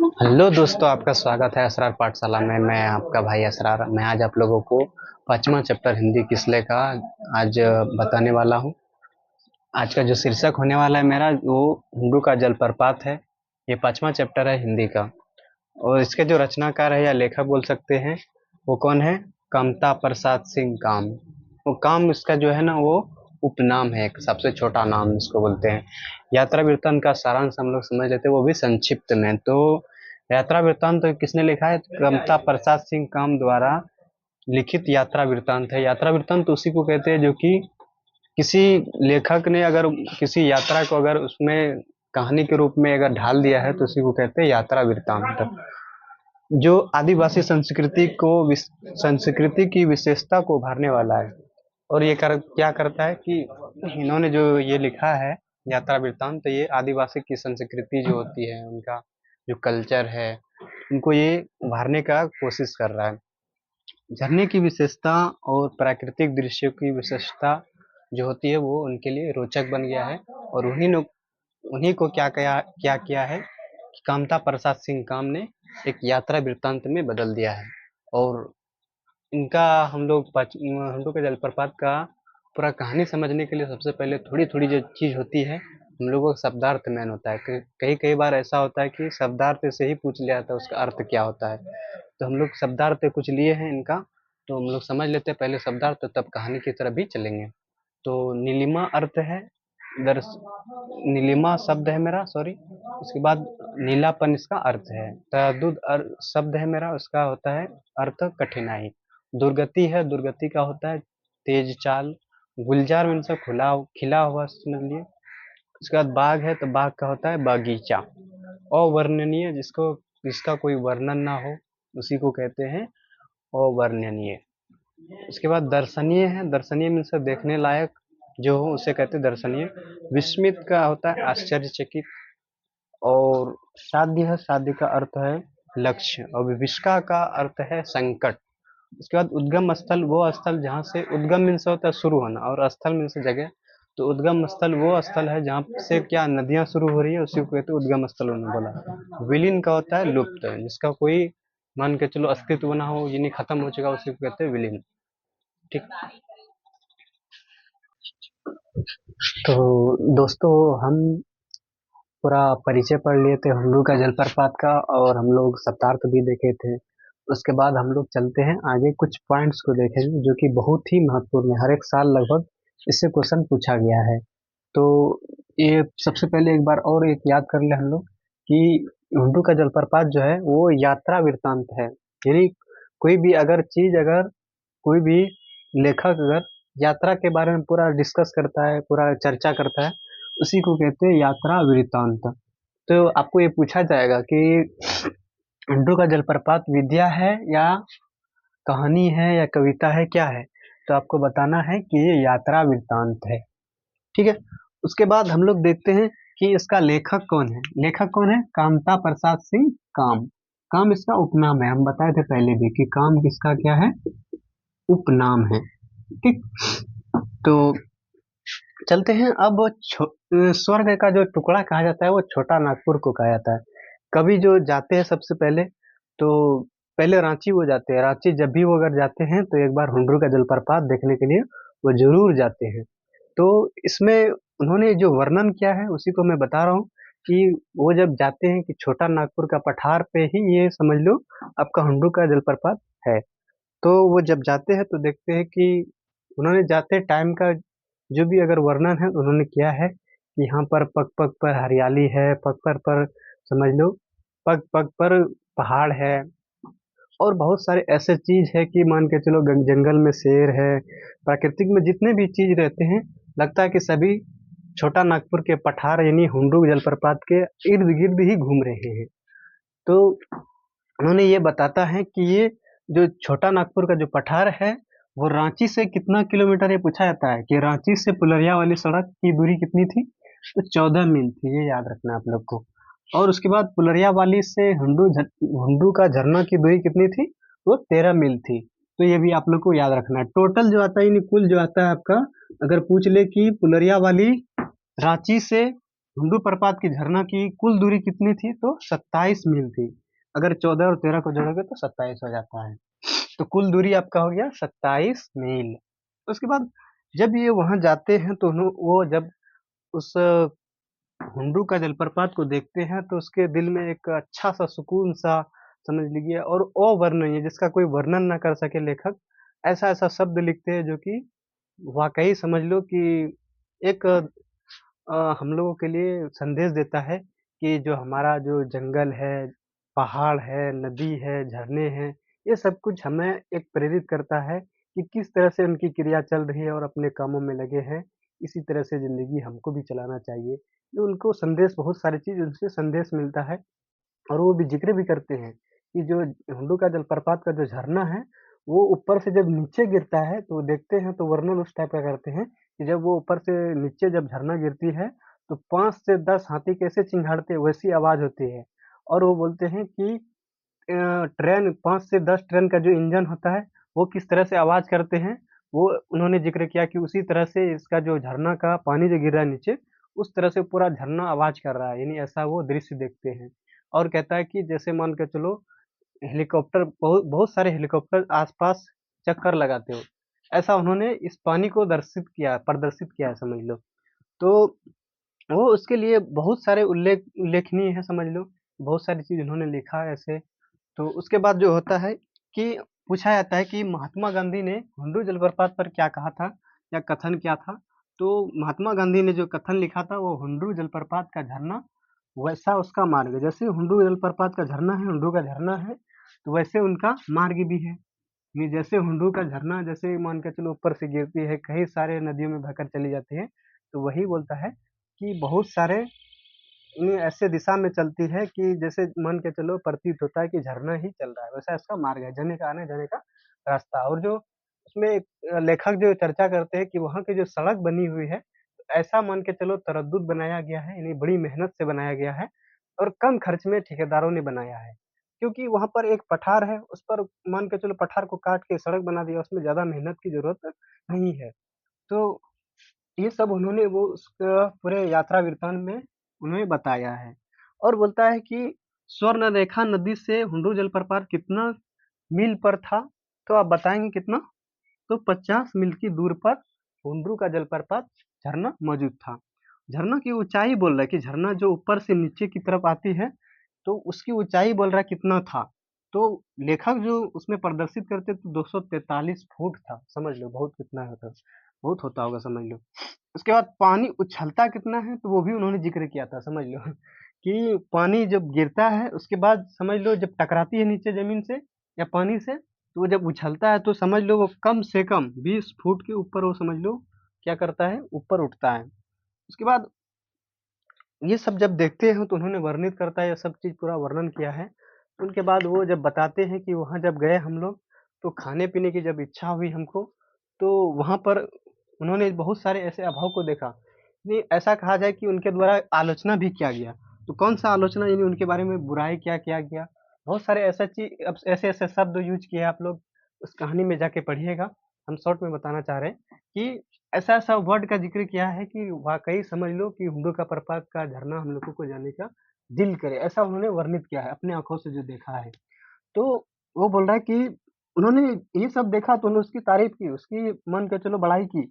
Hello दोस्तों, आपका स्वागत है असरार पाठशाला में। मैं आपका भाई असरार। मैं आज आप लोगों को पांचवा चैप्टर हिंदी किसले का आज बताने वाला हूँ। आज का जो शीर्षक होने वाला है मेरा, वो हुंडू का जलप्रपात है। ये पांचवा चैप्टर है हिंदी का। और इसके जो रचनाकार है या लेखक बोल सकते हैं, वो कौन है? कामता प्रसाद सिंह काम। वो काम इसका जो है ना, वो उपनाम है, एक सबसे छोटा नाम इसको बोलते हैं। यात्रा वृत्तांत का सारांश हम लोग समझ लेते हैं, वो भी संक्षिप्त में। तो यात्रा वृत्तांत तो किसने लिखा है? कामता प्रसाद सिंह काम द्वारा लिखित यात्रा वृत्तांत है। यात्रा वृत्तांत तो उसी को कहते हैं जो कि किसी लेखक ने अगर किसी यात्रा को अगर उसमें कहानी के रूप में अगर ढाल दिया है, तो उसी को कहते हैं यात्रा वृत्तांत। जो आदिवासी संस्कृति की विशेषता को उभारने वाला है। और ये क्या करता है कि इन्होंने जो ये लिखा है यात्रा वृत्तांत, तो ये आदिवासी की संस्कृति जो होती है, उनका जो कल्चर है, उनको ये उभारने का कोशिश कर रहा है। झरने की विशेषता और प्राकृतिक दृश्यों की विशेषता जो होती है, वो उनके लिए रोचक बन गया है। और उन्हीं को क्या किया है कि कामता प्रसाद सिंह काम ने एक यात्रा वृत्तांत में बदल दिया है। और इनका हम लोग के जलप्रपात का पूरा कहानी समझने के लिए सबसे पहले थोड़ी थोड़ी जो चीज होती है, हम लोगों का शब्दार्थ मेन होता है। कई कई बार ऐसा होता है कि शब्दार्थ से ही पूछ लिया जाता है उसका अर्थ क्या होता है। तो हम लोग शब्दार्थ कुछ लिए हैं इनका, तो हम लोग समझ लेते हैं पहले शब्दार्थ, तब कहानी की तरफ भी चलेंगे। तो नीलिमा अर्थ है, दर्श नीलिमा शब्द है मेरा, सॉरी। उसके बाद नीलापन इसका अर्थ है। तरद्दुद शब्द है मेरा, उसका होता है अर्थ कठिनाई। दुर्गति है, दुर्गति का होता है तेज चाल। गुलजार मीन्स खुला खिला हुआ, समझ लिए। उसके बाद बाग है, तो बाग का होता है बगीचा। अवर्णनीय, जिसका कोई वर्णन ना हो, उसी को कहते हैं अवर्णनीय। उसके बाद दर्शनीय है, दर्शनीय मीन्स देखने लायक जो हो उसे कहते हैं दर्शनीय। विस्मित का होता है आश्चर्यचकित। और साध्य है, साध्य का अर्थ है लक्ष्य। और विभिष्का का अर्थ है संकट। उसके बाद उद्गम स्थल, वो स्थल जहाँ से उद्गम मीन्स होता है शुरू होना, और स्थल मीन्स जगह। तो उद्गम स्थल वो स्थल है जहाँ से क्या नदियाँ शुरू हो रही है, उसी को कहते हैं उद्गम स्थल। उन्होंने बोला विलीन का होता है लुप्त, जिसका कोई मान के चलो अस्तित्व ना हो, यानी खत्म हो चुका, उसी को कहते हैं विलीन। ठीक। तो दोस्तों, हम पूरा परिचय पढ़ लिए थे हुल्लू का जलप्रपात का, और हम लोग शब्दार्थ भी देखे थे। उसके बाद हम लोग चलते हैं आगे, कुछ पॉइंट्स को देखेंगे जो कि बहुत ही महत्वपूर्ण है। हर एक साल लगभग इससे क्वेश्चन पूछा गया है। तो ये सबसे पहले एक बार और एक याद कर ले हम लोग कि हुंडू का जलप्रपात जो है वो यात्रा वृत्तांत है। यानी कोई भी अगर चीज, अगर कोई भी लेखक अगर यात्रा के बारे में पूरा डिस्कस करता है, पूरा चर्चा करता है, उसी को कहते हैं यात्रा वृत्तांत। तो आपको ये पूछा जाएगा कि हुंडू का जलप्रपात विद्या है या कहानी है या कविता है, क्या है? तो आपको बताना है कि ये यात्रा वृत्तांत है। ठीक है। उसके बाद हम लोग देखते हैं कि इसका लेखक कौन है। लेखक कौन है? कामता प्रसाद सिंह काम। काम इसका उपनाम है, हम बताए थे पहले भी कि काम किसका क्या है? उपनाम है। ठीक। तो चलते हैं अब। स्वर्ग का जो टुकड़ा कहा जाता है, वो छोटा नागपुर को कहा जाता है। कभी जो जाते हैं सबसे पहले, तो पहले रांची वो जाते हैं। रांची जब भी वो अगर जाते हैं, तो एक बार हुंडरू का जलप्रपात देखने के लिए वो जरूर जाते हैं। तो इसमें उन्होंने जो वर्णन किया है, उसी को मैं बता रहा हूँ कि वो जब जाते हैं कि छोटा नागपुर का पठार पे ही, ये समझ लो आपका हुंडरू का जलप्रपात है। तो वो जब जाते हैं तो देखते हैं कि उन्होंने जाते टाइम का जो भी अगर वर्णन है उन्होंने किया है कि यहाँ पर पग पग पर हरियाली है, पग पग पर समझ लो, पग पग पर पहाड़ है। और बहुत सारे ऐसे चीज है कि मान के चलो जंगल में शेर है। प्राकृतिक में जितने भी चीज रहते हैं, लगता है कि सभी छोटा नागपुर के पठार यानी हुंडरू जलप्रपात के इर्द गिर्द ही घूम रहे हैं। तो उन्होंने ये बताता है कि ये जो छोटा नागपुर का जो पठार है, वो रांची से कितना किलोमीटर, ये पूछा जाता है कि रांची से पुलरिया वाली सड़क की दूरी कितनी थी? तो 14 मील थी, ये याद रखना आप लोग को। और उसके बाद पुलरिया वाली से हुंडू का झरना की दूरी कितनी थी? वो 13 मील थी। तो ये भी आप लोग को याद रखना है। टोटल जो आता है, यानी कुल जो आता है आपका, अगर पूछ ले कि पुलरिया वाली रांची से हुंडू प्रपात की झरना की कुल दूरी कितनी थी? तो 27 मील थी। अगर 14 और 13 को जोड़ोगे तो 27 हो जाता है। तो कुल दूरी आपका हो गया 27 मील। उसके बाद जब ये वहां जाते हैं तो वो जब उस हुंडू का जलप्रपात को देखते हैं तो उसके दिल में एक अच्छा सा सुकून सा समझ लीजिए और अवर्णनीय जिसका कोई वर्णन ना कर सके लेखक, ऐसा ऐसा शब्द लिखते हैं जो कि वाकई समझ लो कि एक हम लोगों के लिए संदेश देता है कि जो हमारा जो जंगल है, पहाड़ है, नदी है, झरने हैं, ये सब कुछ हमें एक प्रेरित करता है कि किस तरह से उनकी क्रिया चल रही है और अपने कामों में लगे हैं। इसी तरह से ज़िंदगी हमको भी चलाना चाहिए। तो उनको संदेश बहुत सारी चीज़ उनसे संदेश मिलता है। और वो भी ज़िक्र भी करते हैं कि जो हुंडू का जलप्रपात का जो झरना है, वो ऊपर से जब नीचे गिरता है तो देखते हैं तो वर्णन उस टाइप का करते हैं कि जब वो ऊपर से नीचे जब झरना गिरती है, तो 5 से 10 हाथी कैसे चिंघाड़ते हैं वैसी आवाज़ होती है। और वो बोलते हैं कि ट्रेन 5 से 10 ट्रेन का जो इंजन होता है, वो किस तरह से आवाज़ करते हैं, वो उन्होंने ज़िक्र किया कि उसी तरह से इसका जो झरना का पानी जो गिर रहा है नीचे, उस तरह से पूरा झरना आवाज़ कर रहा है, यानी ऐसा वो दृश्य देखते हैं। और कहता है कि जैसे मान के चलो हेलीकॉप्टर बहुत बहुत सारे हेलीकॉप्टर आस-पास चक्कर लगाते हो, ऐसा उन्होंने इस पानी को प्रदर्शित किया है समझ लो। तो वो उसके लिए बहुत सारे उल्लेखनीय है समझ लो, बहुत सारी चीज़ उन्होंने लिखा है ऐसे। तो उसके बाद जो होता है कि पूछा जाता है कि महात्मा गांधी ने हुंडू जलप्रपात पर क्या कहा था या कथन क्या था? तो महात्मा गांधी ने जो कथन लिखा था वो हुंडू जलप्रपात का झरना वैसा उसका मार्ग, जैसे हुंडू जलप्रपात का झरना है, हुंडू का झरना है, तो वैसे उनका मार्ग भी है। ये जैसे हुंडू का झरना जैसे मान के चलो ऊपर से गिरती है, कई सारे नदियों में बहकर चली जाती है, तो वही बोलता है कि बहुत सारे ये ऐसे दिशा में चलती है कि जैसे मान के चलो प्रतीत होता है कि झरना ही चल रहा है, वैसा इसका मार्ग है, जाने का आने जाने का रास्ता। और जो उसमें एक लेखक जो चर्चा करते हैं कि वहाँ की जो सड़क बनी हुई है, ऐसा मान के चलो तरद्दुत बनाया गया है, यानी बड़ी मेहनत से बनाया गया है और कम खर्च में ठेकेदारों ने बनाया है। क्योंकि वहाँ पर एक पठार है, उस पर मान के चलो पठार को काट के सड़क बना दिया, उसमें ज़्यादा मेहनत की ज़रूरत नहीं है। तो ये सब उन्होंने वो उसका पूरे यात्रा वृत्तांत में उन्होंने बताया है और बोलता है कि स्वर्णरेखा नदी से हुंडू जलप्रपात कितना मील पर था? तो आप बताएंगे कितना? तो 50 मील की दूर पर हुंडू का जलप्रपात झरना मौजूद था। झरना की ऊंचाई बोल रहा है कि झरना जो ऊपर से नीचे की तरफ आती है तो उसकी ऊंचाई बोल रहा है कितना था। तो लेखक जो उसमें प्रदर्शित करते तो 243 फुट था, समझ लो बहुत कितना होता, बहुत होता होगा समझ लो। उसके बाद पानी उछलता कितना है तो वो भी उन्होंने जिक्र किया था समझ लो कि पानी जब गिरता है उसके बाद समझ लो जब टकराती है नीचे जमीन से या पानी से तो वो जब उछलता है तो समझ लो वो कम से कम 20 फुट के ऊपर वो समझ लो क्या करता है ऊपर उठता है। उसके बाद ये सब जब देखते हैं तो उन्होंने वर्णित करता है ये सब चीज़ पूरा वर्णन किया है। उनके बाद वो जब बताते हैं कि वहाँ जब गए हम लोग तो खाने-पीने की जब इच्छा हुई हमको, तो वहाँ पर उन्होंने बहुत सारे ऐसे अभाव को देखा। नहीं ऐसा कहा जाए कि उनके द्वारा आलोचना भी किया गया। तो कौन-सा आलोचना यानी उनके बारे में बुराई क्या किया गया? बहुत सारे ऐसा अब ऐसे-ऐसे शब्द यूज़ किए आप लोग उस कहानी में जाके पढ़िएगा। हम शॉर्ट में बताना चाह रहे हैं कि ऐसा-ऐसा वर्ड का ज़िक्र किया है कि वाक़ई समझ लो कि हुडू का प्रपात का झरना हम लोगों को जाने का दिल करे, ऐसा उन्होंने वर्णित किया है अपनी आँखों से जो देखा है। तो वो बोल रहा है कि उन्होंने ये सब देखा तो उन्होंने उसकी तारीफ़ की, उसकी मान के चलो बड़ाई की।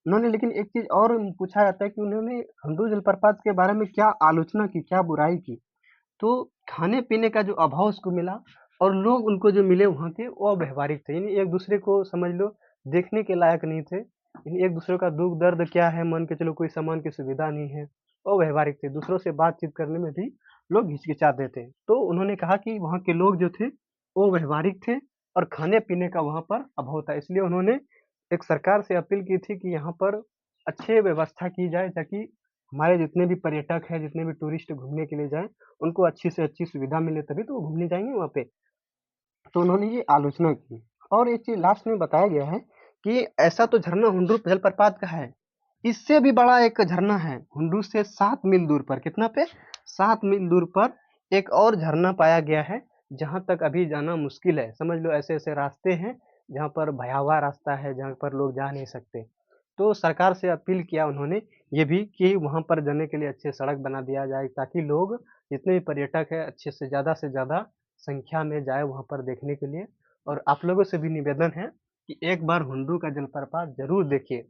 उन्होंने लेकिन एक चीज़ और पूछा जाता है कि उन्होंने हुडू जलप्रपात के बारे में क्या आलोचना की, क्या बुराई की? तो खाने-पीने का जो अभाव उसको मिला और लोग उनको जो मिले वहाँ के वो अव्यावहारिक थे। यानी एक-दूसरे को समझ लो देखने के लायक नहीं थे। यानी एक-दूसरे का दुःख-दर्द क्या है, मान के चलो कोई सामान की सुविधा नहीं है, अव्यावहारिक थे। दूसरों से बातचीत करने में भी लोग हिचकिचाते थे। तो उन्होंने कहा कि वहाँ के लोग जो थे, वो व्यावहारिक थे और खाने-पीने का वहाँ पर अभाव था। इसलिए उन्होंने एक सरकार से अपील की थी कि यहाँ पर अच्छी व्यवस्था की जाए ताकि हमारे जितने भी पर्यटक हैं, जितने भी टूरिस्ट घूमने के लिए जाएँ, उनको अच्छी से अच्छी सुविधा मिले तभी तो वो घूमने जाएँगे वहाँ पे। तो उन्होंने ये आलोचना की और एक चीज़ लास्ट में बताया गया है कि ऐसा तो झरना हुंडरू जलप्रपात का है। इससे भी बड़ा एक झरना है, हुंडरू से 7 मील दूर पर, कितना पे? 7 मील दूर पर एक और झरना पाया गया है, जहाँ तक अभी जाना मुश्किल है। समझ लो ऐसे-ऐसे रास्ते हैं, जहाँ पर भयावह रास्ता है, जहाँ पर लोग जा नहीं सकते। तो सरकार से अपील किया उन्होंने ये भी कि वहाँ पर जाने के लिए अच्छे सड़क बना दिया जाए, ताकि लोग जितने भी पर्यटक हैं अच्छे से ज़्यादा संख्या में जाए वहाँ पर देखने के लिए। और आप लोगों से भी निवेदन है कि एक बार हुंडरू का जलप्रपात ज़रूर देखिए।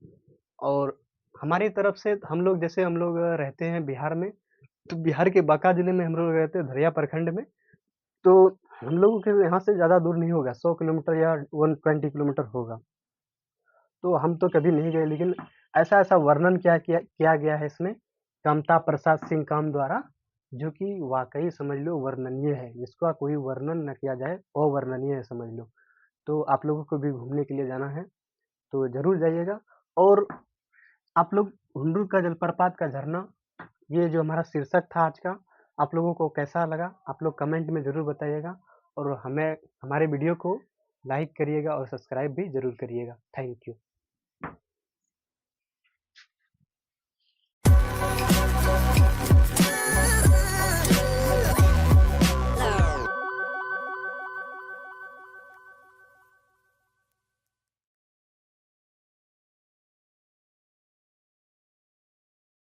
और हमारी तरफ से हम लोग रहते हैं बिहार में, तो बिहार के बांका जिले में हम लोग रहते हैं, धरिया प्रखंड में। तो हम लोगों के यहाँ से ज़्यादा दूर नहीं होगा, 100 किलोमीटर या 120 किलोमीटर होगा। तो हम तो कभी नहीं गए, लेकिन ऐसा-ऐसा वर्णन किया गया है इसमें कामता प्रसाद सिंह काम द्वारा, जो कि वाक़ई समझ लो वर्णनीय है। जिसका कोई वर्णन ना किया जाए, अवर्णनीय है समझ लो। तो आप लोगों को भी घूमने के लिए जाना है, तो ज़रूर जाइएगा। और आप लोग हुंडरू का जलप्रपात का झरना, ये जो हमारा शीर्षक था आज का, आप लोगों को कैसा लगा? आप लोग कमेंट में ज़रूर बताइएगा। और हमें हमारे वीडियो को लाइक करिएगा और सब्सक्राइब भी ज़रूर करिएगा। Thank you.